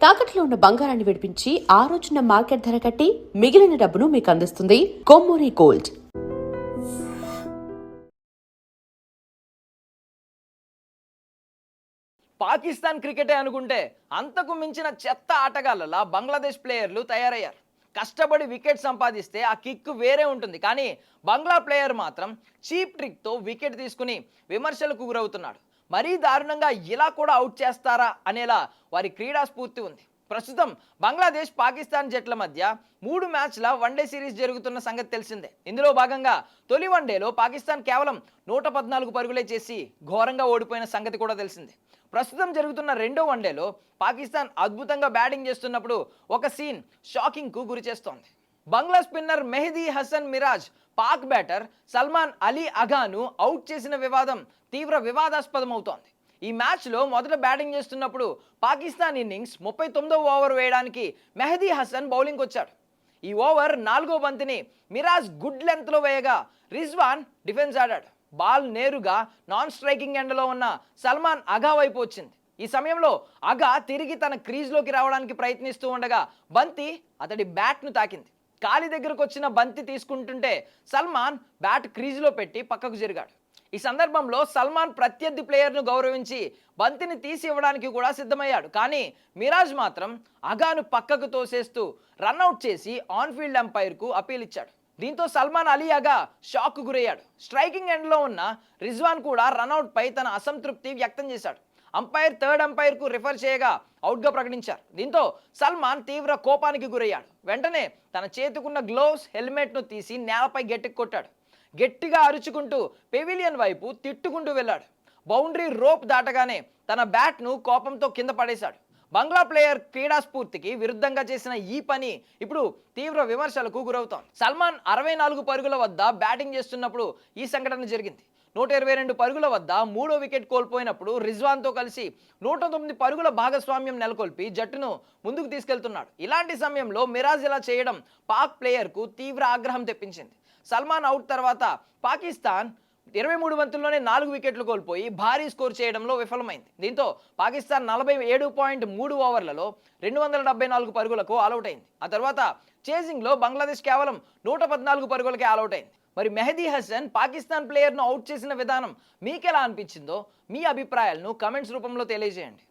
తాకట్లో ఉన్న బంగారాన్ని విడిపించి ఆ రోజున మార్కెట్ ధర కట్టి మిగిలిన డబ్బును మీకు అందిస్తుంది కొమ్మూరి గోల్డ్. పాకిస్తాన్ క్రికెటే అనుకుంటే అంతకు మించిన చెత్త ఆటగాళ్ళలా బంగ్లాదేశ్ ప్లేయర్లు తయారయ్యారు. కష్టపడి వికెట్ సంపాదిస్తే ఆ కిక్ వేరే ఉంటుంది. కానీ బంగ్లా ప్లేయర్ మాత్రం చీప్ ట్రిక్తో వికెట్ తీసుకుని విమర్శలకు గురవుతున్నాడు. మరీ దారుణంగా ఇలా కూడా అవుట్ చేస్తారా అనేలా వారి క్రీడా స్ఫూర్తి ఉంది. ప్రస్తుతం బంగ్లాదేశ్ పాకిస్తాన్ జట్ల మధ్య 3 మ్యాచ్ల వన్డే సిరీస్ జరుగుతున్న సంగతి తెలిసిందే. ఇందులో భాగంగా తొలి వన్డేలో పాకిస్తాన్ కేవలం 114 పరుగులే చేసి ఘోరంగా ఓడిపోయిన సంగతి కూడా తెలిసిందే. ప్రస్తుతం జరుగుతున్న రెండో వన్డేలో పాకిస్తాన్ అద్భుతంగా బ్యాటింగ్ చేస్తున్నప్పుడు ఒక సీన్ షాకింగ్కు గురి చేస్తోంది. బంగ్లా స్పిన్నర్ మెహదీ హసన్ మిరాజ్ పాక్ బ్యాటర్ సల్మాన్ అలీ అగాను అవుట్ చేసిన వివాదం తీవ్ర వివాదాస్పదమవుతోంది. ఈ మ్యాచ్లో మొదట బ్యాటింగ్ చేస్తున్నప్పుడు పాకిస్తాన్ ఇన్నింగ్స్ 39వ ఓవర్ వేయడానికి మెహదీ హసన్ బౌలింగ్కి వచ్చాడు. ఈ ఓవర్ 4వ బంతిని మిరాజ్ గుడ్ లెంత్లో వేయగా రిజ్వాన్ డిఫెన్స్ ఆడాడు. బాల్ నేరుగా నాన్ స్ట్రైకింగ్ ఎండ్లో ఉన్న సల్మాన్ అగా వైపు వచ్చింది. ఈ సమయంలో అగా తిరిగి తన క్రీజ్లోకి రావడానికి ప్రయత్నిస్తూ ఉండగా బంతి అతడి బ్యాట్ను తాకింది. కాలి దగ్గరకు వచ్చిన బంతి తీసుకుంటుంటే సల్మాన్ బ్యాట్ క్రీజ్లో పెట్టి పక్కకు జరిగాడు. ఈ సందర్భంలో సల్మాన్ ప్రత్యర్థి ప్లేయర్ను గౌరవించి బంతిని తీసి ఇవ్వడానికి కూడా సిద్ధమయ్యాడు. కానీ మిరాజ్ మాత్రం అగాను పక్కకు తోసేస్తూ రన్అట్ చేసి ఆన్ఫీల్డ్ అంపైర్కు అపీల్ ఇచ్చాడు. దీంతో సల్మాన్ అలీ అగా షాక్కు గురయ్యాడు. స్ట్రైకింగ్ ఎండ్లో ఉన్న రిజ్వాన్ కూడా రన్అట్ పై తన అసంతృప్తి వ్యక్తం చేశాడు. అంపైర్ థర్డ్ అంపైర్కు రిఫర్ చేయగా అవుట్గా ప్రకటించారు. దీంతో సల్మాన్ తీవ్ర కోపానికి గురయ్యాడు. వెంటనే తన చేతికున్న గ్లోవ్స్ హెల్మెట్ను తీసి నేలపై గట్టికి కొట్టాడు. గట్టిగా అరుచుకుంటూ పెవిలియన్ వైపు తిట్టుకుంటూ వెళ్ళాడు. బౌండరీ రోప్ దాటగానే తన బ్యాట్ను కోపంతో కింద పడేశాడు. బంగ్లా ప్లేయర్ క్రీడా స్ఫూర్తికి విరుద్ధంగా చేసిన ఈ పని ఇప్పుడు తీవ్ర విమర్శలకు గురవుతోంది. సల్మాన్ 64 పరుగుల వద్ద బ్యాటింగ్ చేస్తున్నప్పుడు ఈ సంఘటన జరిగింది. 122 పరుగుల వద్ద 3వ వికెట్ కోల్పోయినప్పుడు రిజ్వాన్తో కలిసి 109 పరుగుల భాగస్వామ్యం నెలకొల్పి జట్టును ముందుకు తీసుకెళ్తున్నాడు. ఇలాంటి సమయంలో మిరాజ్ ఇలా చేయడం పాక్ ప్లేయర్కు తీవ్ర ఆగ్రహం తెప్పించింది. సల్మాన్ అవుట్ తర్వాత పాకిస్తాన్ 23 బంతుల్లోనే 4 వికెట్లు కోల్పోయి భారీ స్కోర్ చేయడంలో విఫలమైంది. దీంతో పాకిస్తాన్ 47.3 ఓవర్లలో 274 పరుగులకు ఆల్అౌట్ అయింది. ఆ తర్వాత చేజింగ్లో బంగ్లాదేశ్ కేవలం 114 పరుగులకే ఆల్అౌట్ అయింది. మరి మెహదీ హసన్ పాకిస్తాన్ ప్లేయర్ను అవుట్ చేసిన విధానం మీకెలా అనిపించిందో మీ అభిప్రాయాలను కమెంట్స్ రూపంలో తెలియజేయండి.